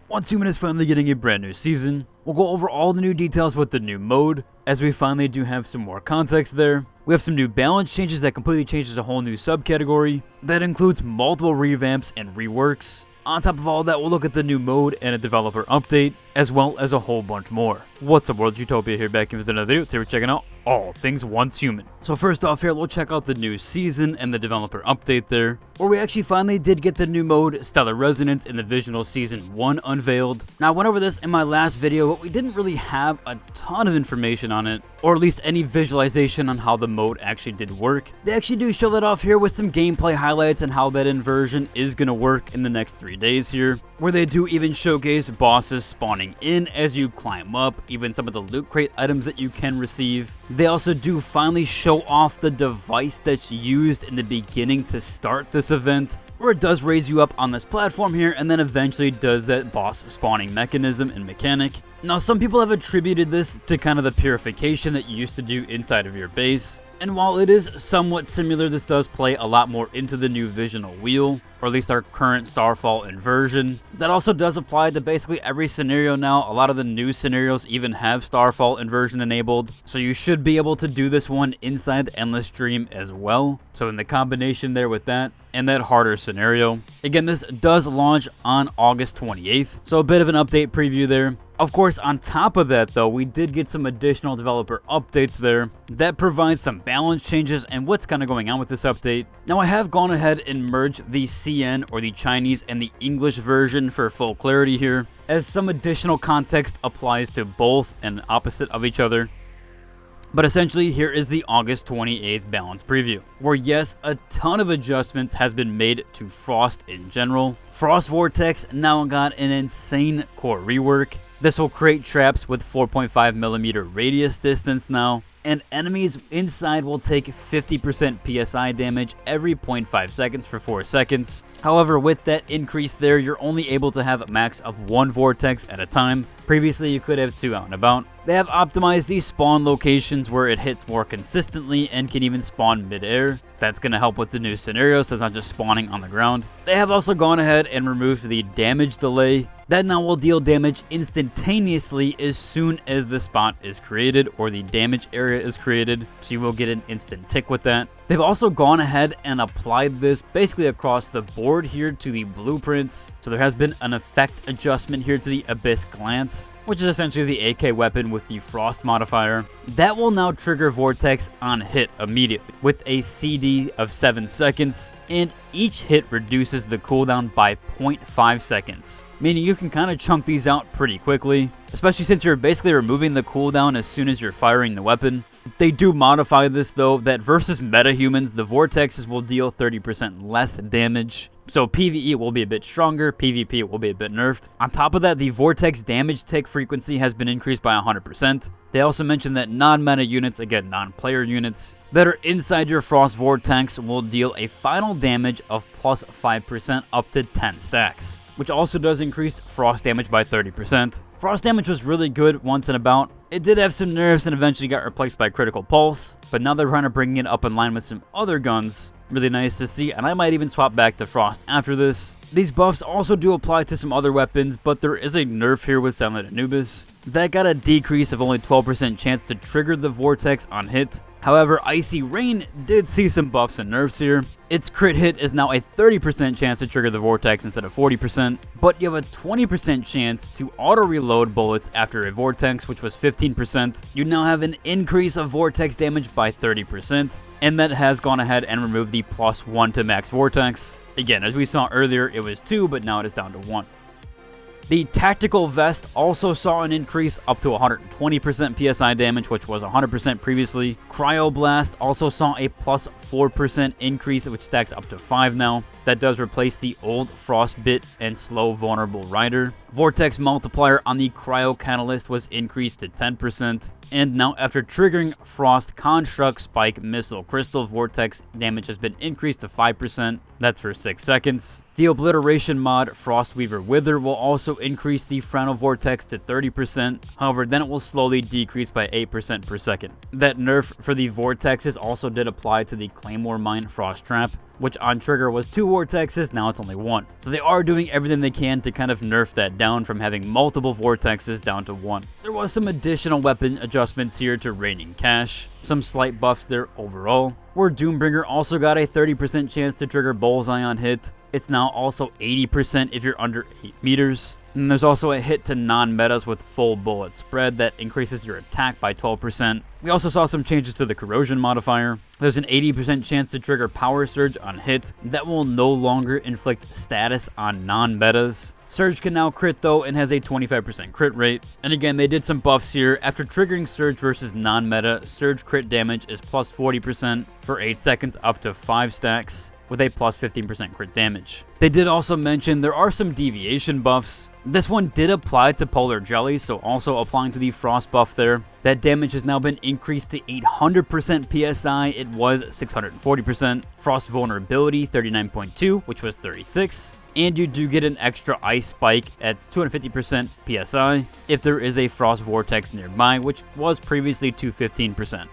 Once Human is finally getting a brand new season, we'll go over all the new details with the new mode, as we finally do have some more context there. We have some new balance changes that completely changes a whole new subcategory. That includes multiple revamps and reworks. On top of all that, we'll look at the new mode and a developer update, as well as a whole bunch more. What's up, World Utopia here, back in with another video. Today we're checking out all things Once Human. So first off here, we'll check out the new season and the developer update there, where we actually finally did get the new mode Stellar Resonance in the Divisional Season 1 unveiled. Now I went over this in my last video, but we didn't really have a ton of information on it, or at least any visualization on how the mode actually did work. They actually do show that off here with some gameplay highlights and how that inversion is going to work in the next 3 days here, where they do even showcase bosses spawning in as you climb up, even some of the loot crate items that you can receive. They also do finally show off the device that's used in the beginning to start this event, where it does raise you up on this platform here and then eventually does that boss spawning mechanism and mechanic. Now some people have attributed this to kind of the purification that you used to do inside of your base, and while it is somewhat similar, this does play a lot more into the new Visional Wheel, or at least our current Starfall inversion. That also does apply to basically every scenario now. A lot of the new scenarios even have Starfall inversion enabled, so you should be able to do this one inside Endless Dream as well. So in the combination there with that and that harder scenario. Again, this does launch on August 28th, so a bit of an update preview there. Of course, on top of that though, we did get some additional developer updates there that provide some balance changes and what's kind of going on with this update. Now I have gone ahead and merged the CN, or the Chinese, and the English version for full clarity here, as some additional context applies to both and opposite of each other. But essentially, here is the August 28th balance preview, where yes, a ton of adjustments has been made to Frost in general. Frost Vortex now got an insane core rework. This will create traps with 4.5mm radius distance now, and enemies inside will take 50% PSI damage every 0.5 seconds for 4 seconds. However, with that increase there, you're only able to have a max of 1 vortex at a time. Previously, you could have 2 out and about. They have optimized these spawn locations where it hits more consistently and can even spawn mid-air. That's going to help with the new scenario, so it's not just spawning on the ground. They have also gone ahead and removed the damage delay. That now will deal damage instantaneously as soon as the spot is created or the damage area is created, so you will get an instant tick with that. They've also gone ahead and applied this basically across the board here to the blueprints. So there has been an effect adjustment here to the Abyss Glance, which is essentially the AK weapon with the Frost modifier. That will now trigger Vortex on hit immediately with a CD of 7 seconds, and each hit reduces the cooldown by 0.5 seconds, meaning you can kind of chunk these out pretty quickly, especially since you're basically removing the cooldown as soon as you're firing the weapon. They do modify this though, that versus metahumans, the Vortexes will deal 30% less damage. So PvE will be a bit stronger, PvP will be a bit nerfed. On top of that, the Vortex damage tick frequency has been increased by 100%. They also mentioned that non-meta units, again non-player units, that are inside your Frost Vortex will deal a final damage of plus 5% up to 10 stacks, which also does increase Frost damage by 30%. Frost damage was really good once and about. It did have some nerfs and eventually got replaced by Critical Pulse, but now they're trying to bring it up in line with some other guns. Really nice to see, and I might even swap back to Frost after this. These buffs also do apply to some other weapons, but there is a nerf here with Silent Anubis. That got a decrease of only 12% chance to trigger the Vortex on hit. However, Icy Rain did see some buffs and nerfs here. Its crit hit is now a 30% chance to trigger the Vortex instead of 40%, but you have a 20% chance to auto-reload bullets after a Vortex, which was 15%. You now have an increase of Vortex damage by 30%, and that has gone ahead and removed the +1 to max Vortex. Again, as we saw earlier, it was 2, but now it is down to 1. The Tactical Vest also saw an increase up to 120% PSI damage, which was 100% previously. Cryoblast also saw a plus 4% increase, which stacks up to 5 now. That does replace the old Frostbit and Slow Vulnerable Rider. Vortex Multiplier on the Cryo Catalyst was increased to 10%. And now after triggering Frost Construct Spike Missile Crystal, Vortex damage has been increased to 5%. That's for 6 seconds. The Obliteration mod Frostweaver Wither will also increase the Frontal Vortex to 30%. However, then it will slowly decrease by 8% per second. That nerf for the Vortexes also did apply to the Claymore Mine Frost Trap. which on trigger was 2 vortexes, now it's only 1. So they are doing everything they can to kind of nerf that down from having multiple vortexes down to 1. There was some additional weapon adjustments here to raining cash, some slight buffs there overall, where Doombringer also got a 30% chance to trigger bullseye on hit. It's now also 80% if you're under 8 meters. And there's also a hit to non-metas with full bullet spread that increases your attack by 12%. We also saw some changes to the corrosion modifier. There's an 80% chance to trigger power surge on hit. That will no longer inflict status on non-metas. Surge can now crit though and has a 25% crit rate. And again, they did some buffs here. After triggering Surge versus non-meta, Surge crit damage is plus 40% for 8 seconds up to 5 stacks, with a plus 15% crit damage. They did also mention there are some deviation buffs. This one did apply to Polar Jelly, so also applying to the Frost buff there. That damage has now been increased to 800% PSI, it was 640%. Frost Vulnerability 39.2, which was 36. And you do get an extra ice spike at 250% PSI if there is a Frost Vortex nearby, which was previously 215%.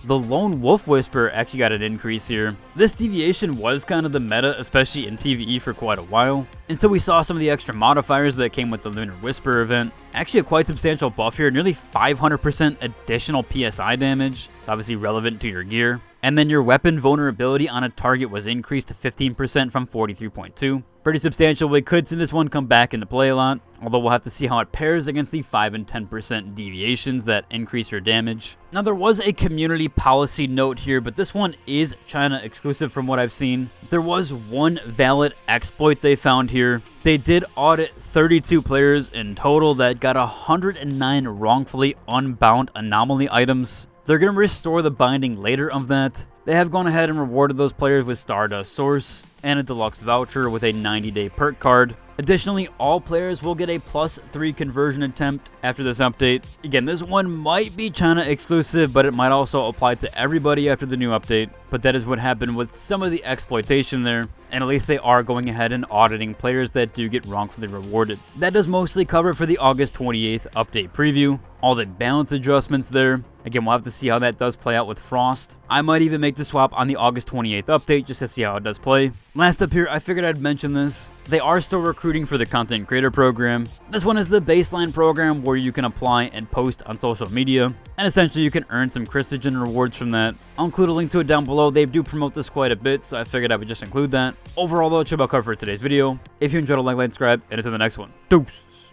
The Lone Wolf Whisperer actually got an increase here. This deviation was kind of the meta, especially in PvE for quite a while, until we saw some of the extra modifiers that came with the Lunar Whisper event. Actually a quite substantial buff here, nearly 500% additional PSI damage. It's obviously relevant to your gear. And then your weapon vulnerability on a target was increased to 15% from 43.2. Pretty substantial. We could see this one come back into play a lot, although we'll have to see how it pairs against the 5 and 10% deviations that increase your damage. Now there was a community policy note here, but this one is China exclusive from what I've seen. There was one valid exploit they found here. They did audit 32 players in total that got 109 wrongfully unbound anomaly items. They're going to restore the binding later of that. They have gone ahead and rewarded those players with Stardust Source and a deluxe voucher with a 90-day perk card. Additionally, all players will get a +3 conversion attempt after this update. Again, this one might be China exclusive, but it might also apply to everybody after the new update. But that is what happened with some of the exploitation there. And at least they are going ahead and auditing players that do get wrongfully rewarded. That does mostly cover for the August 28th update preview. All the balance adjustments there. Again, we'll have to see how that does play out with Frost. I might even make the swap on the August 28th update just to see how it does play. Last up here, I figured I'd mention this. They are still recruiting for the content creator program. This one is the baseline program where you can apply and post on social media. And essentially you can earn some Christogen rewards from that. I'll include a link to it down below. They do promote this quite a bit, so I figured I would just include that. Overall though, it should about cover for today's video. If you enjoyed it, like, subscribe, and until the next one. Deuces.